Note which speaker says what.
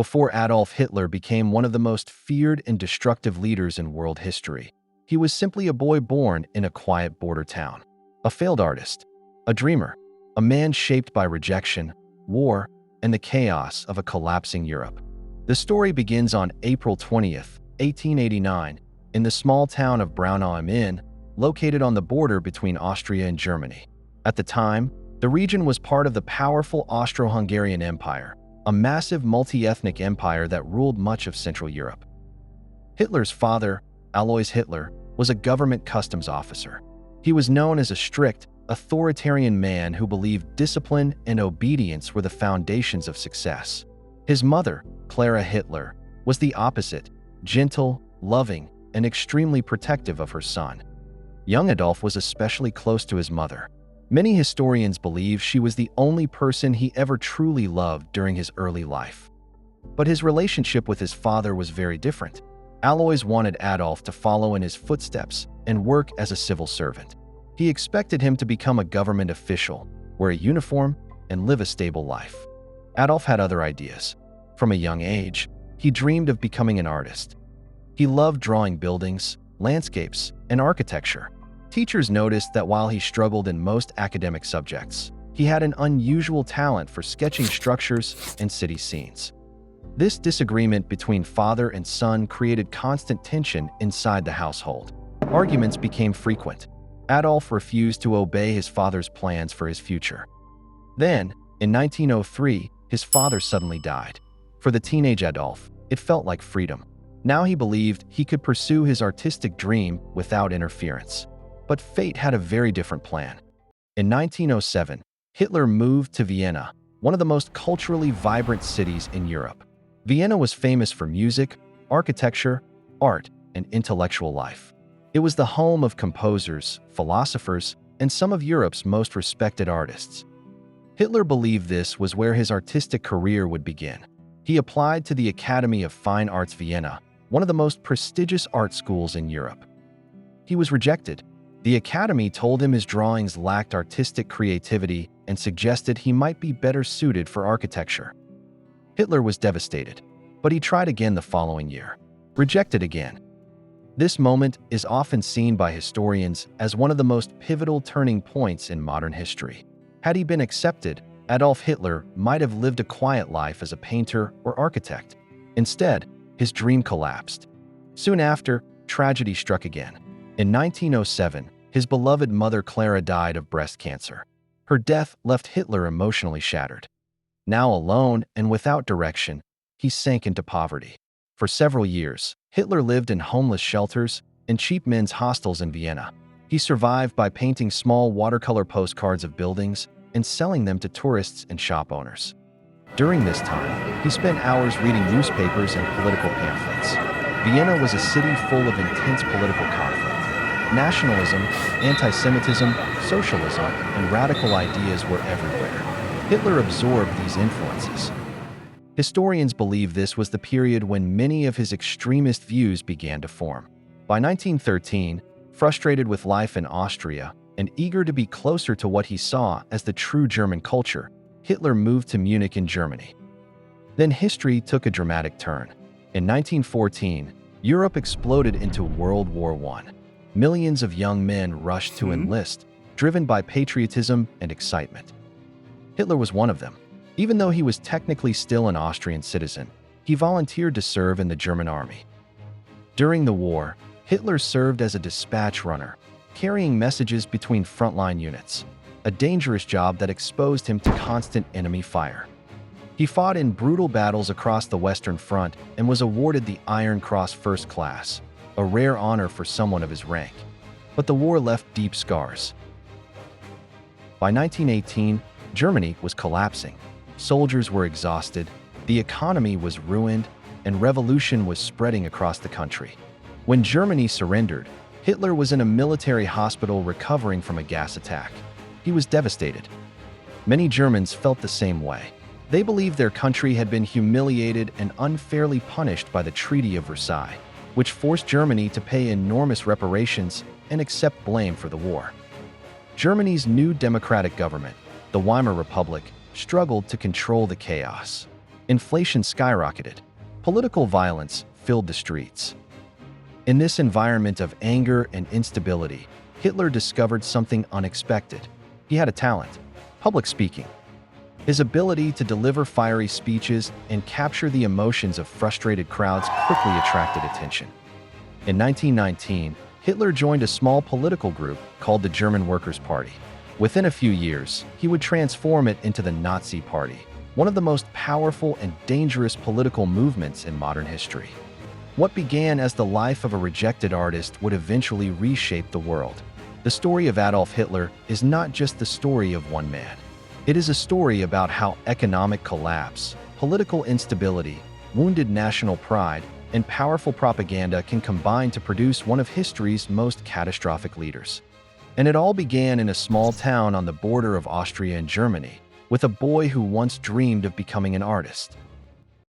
Speaker 1: before Adolf Hitler became one of the most feared and destructive leaders in world history. He was simply a boy born in a quiet border town, a failed artist, a dreamer, a man shaped by rejection, war, and the chaos of a collapsing Europe. The story begins on April 20th, 1889, in the small town of Braunau am Inn, located on the border between Austria and Germany. At the time, the region was part of the powerful Austro-Hungarian Empire, a massive multi-ethnic empire that ruled much of Central Europe. Hitler's father, Alois Hitler, was a government customs officer. He was known as a strict, authoritarian man who believed discipline and obedience were the foundations of success. His mother, Clara Hitler, was the opposite, gentle, loving, and extremely protective of her son. Young Adolf was especially close to his mother. Many historians believe she was the only person he ever truly loved during his early life. But his relationship with his father was very different. Alois wanted Adolf to follow in his footsteps and work as a civil servant. He expected him to become a government official, wear a uniform, and live a stable life. Adolf had other ideas. From a young age, he dreamed of becoming an artist. He loved drawing buildings, landscapes, and architecture. Teachers noticed that while he struggled in most academic subjects, he had an unusual talent for sketching structures and city scenes. This disagreement between father and son created constant tension inside the household. Arguments became frequent. Adolf refused to obey his father's plans for his future. Then, in 1903, his father suddenly died. For the teenage Adolf, it felt like freedom. Now he believed he could pursue his artistic dream without interference. But fate had a very different plan. In 1907, Hitler moved to Vienna, one of the most culturally vibrant cities in Europe. Vienna was famous for music, architecture, art, and intellectual life. It was the home of composers, philosophers, and some of Europe's most respected artists. Hitler believed this was where his artistic career would begin. He applied to the Academy of Fine Arts Vienna, one of the most prestigious art schools in Europe. He was rejected. The Academy told him his drawings lacked artistic creativity and suggested he might be better suited for architecture. Hitler was devastated, but he tried again the following year. Rejected again. This moment is often seen by historians as one of the most pivotal turning points in modern history. Had he been accepted, Adolf Hitler might have lived a quiet life as a painter or architect. Instead, his dream collapsed. Soon after, tragedy struck again. In 1907, his beloved mother Clara died of breast cancer. Her death left Hitler emotionally shattered. Now alone and without direction, he sank into poverty. For several years, Hitler lived in homeless shelters and cheap men's hostels in Vienna. He survived by painting small watercolor postcards of buildings and selling them to tourists and shop owners. During this time, he spent hours reading newspapers and political pamphlets. Vienna was a city full of intense political conflict. Nationalism, anti-Semitism, socialism, and radical ideas were everywhere. Hitler absorbed these influences. Historians believe this was the period when many of his extremist views began to form. By 1913, frustrated with life in Austria and eager to be closer to what he saw as the true German culture, Hitler moved to Munich in Germany. Then history took a dramatic turn. In 1914, Europe exploded into World War I. Millions of young men rushed to enlist, driven by patriotism and excitement. Hitler was one of them. Even though he was technically still an Austrian citizen, he volunteered to serve in the German army. During the war, Hitler served as a dispatch runner, carrying messages between frontline units, a dangerous job that exposed him to constant enemy fire. He fought in brutal battles across the Western Front and was awarded the Iron Cross First Class, a rare honor for someone of his rank. But the war left deep scars. By 1918, Germany was collapsing. Soldiers were exhausted, the economy was ruined, and revolution was spreading across the country. When Germany surrendered, Hitler was in a military hospital recovering from a gas attack. He was devastated. Many Germans felt the same way. They believed their country had been humiliated and unfairly punished by the Treaty of Versailles, which forced Germany to pay enormous reparations and accept blame for the war. Germany's new democratic government, the Weimar Republic, struggled to control the chaos. Inflation skyrocketed. Political violence filled the streets. In this environment of anger and instability, Hitler discovered something unexpected. He had a talent: public speaking. His ability to deliver fiery speeches and capture the emotions of frustrated crowds quickly attracted attention. In 1919, Hitler joined a small political group called the German Workers' Party. Within a few years, he would transform it into the Nazi Party, one of the most powerful and dangerous political movements in modern history. What began as the life of a rejected artist would eventually reshape the world. The story of Adolf Hitler is not just the story of one man. It is a story about how economic collapse, political instability, wounded national pride, and powerful propaganda can combine to produce one of history's most catastrophic leaders. And it all began in a small town on the border of Austria and Germany, with a boy who once dreamed of becoming an artist.